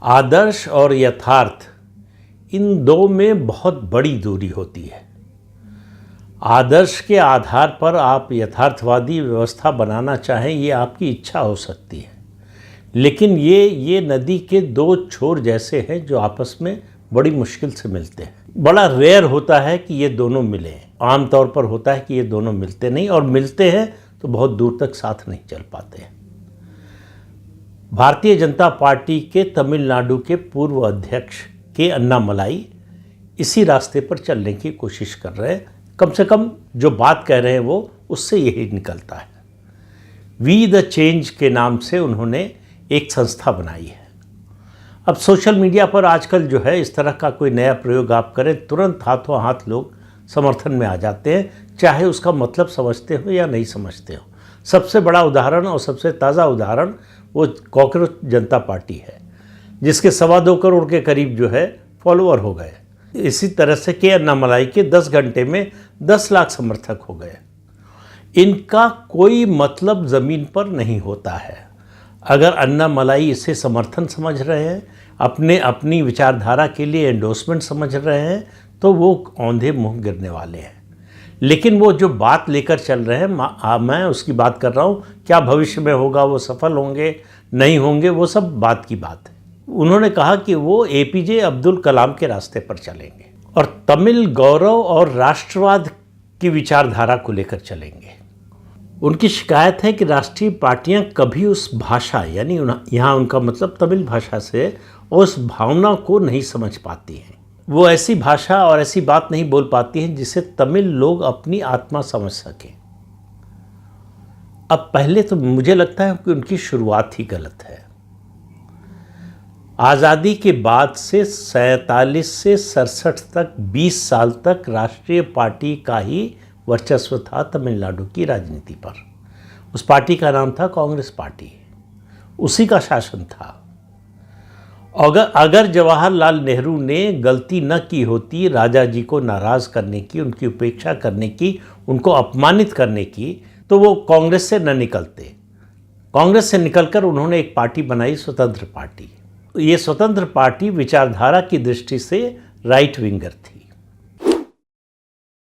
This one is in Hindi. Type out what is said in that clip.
आदर्श और यथार्थ, इन दो में बहुत बड़ी दूरी होती है। आदर्श के आधार पर आप यथार्थवादी व्यवस्था बनाना चाहें, ये आपकी इच्छा हो सकती है, लेकिन ये नदी के दो छोर जैसे हैं जो आपस में बड़ी मुश्किल से मिलते हैं। बड़ा रेयर होता है कि ये दोनों मिलें। आमतौर पर होता है कि ये दोनों मिलते नहीं, और मिलते हैं तो बहुत दूर तक साथ नहीं चल पाते हैं। भारतीय जनता पार्टी के तमिलनाडु के पूर्व अध्यक्ष के अन्नामलाई इसी रास्ते पर चलने की कोशिश कर रहे हैं। कम से कम जो बात कह रहे हैं वो उससे यही निकलता है। वी द चेंज के नाम से उन्होंने एक संस्था बनाई है। अब सोशल मीडिया पर आजकल जो है, इस तरह का कोई नया प्रयोग आप करें, तुरंत हाथों हाथ लोग समर्थन में आ जाते हैं, चाहे उसका मतलब समझते हो या नहीं समझते हो। सबसे बड़ा उदाहरण और सबसे ताज़ा उदाहरण वो कॉकरोच जनता पार्टी है, जिसके 2.25 करोड़ के करीब जो है फॉलोअर हो गए। इसी तरह से के अन्नामलाई के 10 घंटे में 10 लाख समर्थक हो गए। इनका कोई मतलब ज़मीन पर नहीं होता है। अगर अन्नामलाई इसे समर्थन समझ रहे हैं, अपनी विचारधारा के लिए एंडोर्समेंट समझ रहे हैं, तो वो औंधे मुंह गिरने वाले हैं। लेकिन वो जो बात लेकर चल रहे हैं, मैं उसकी बात कर रहा हूँ, क्या भविष्य में होगा, वो सफल होंगे नहीं होंगे, वो सब बात की बात है। उन्होंने कहा कि वो एपीजे अब्दुल कलाम के रास्ते पर चलेंगे और तमिल गौरव और राष्ट्रवाद की विचारधारा को लेकर चलेंगे। उनकी शिकायत है कि राष्ट्रीय पार्टियां कभी उस भाषा, यानी यहाँ उनका मतलब तमिल भाषा से, उस भावना को नहीं समझ पाती हैं। वो ऐसी भाषा और ऐसी बात नहीं बोल पाती हैं जिसे तमिल लोग अपनी आत्मा समझ सकें। अब पहले तो मुझे लगता है कि उनकी शुरुआत ही गलत है। आज़ादी के बाद से 47 से 67 तक 20 साल तक राष्ट्रीय पार्टी का ही वर्चस्व था तमिलनाडु की राजनीति पर। उस पार्टी का नाम था कांग्रेस पार्टी, उसी का शासन था। अगर जवाहरलाल नेहरू ने गलती न की होती राजा जी को नाराज़ करने की, उनकी उपेक्षा करने की, उनको अपमानित करने की, तो वो कांग्रेस से न निकलते। कांग्रेस से निकलकर उन्होंने एक पार्टी बनाई, स्वतंत्र पार्टी। ये स्वतंत्र पार्टी विचारधारा की दृष्टि से राइट विंगर थी।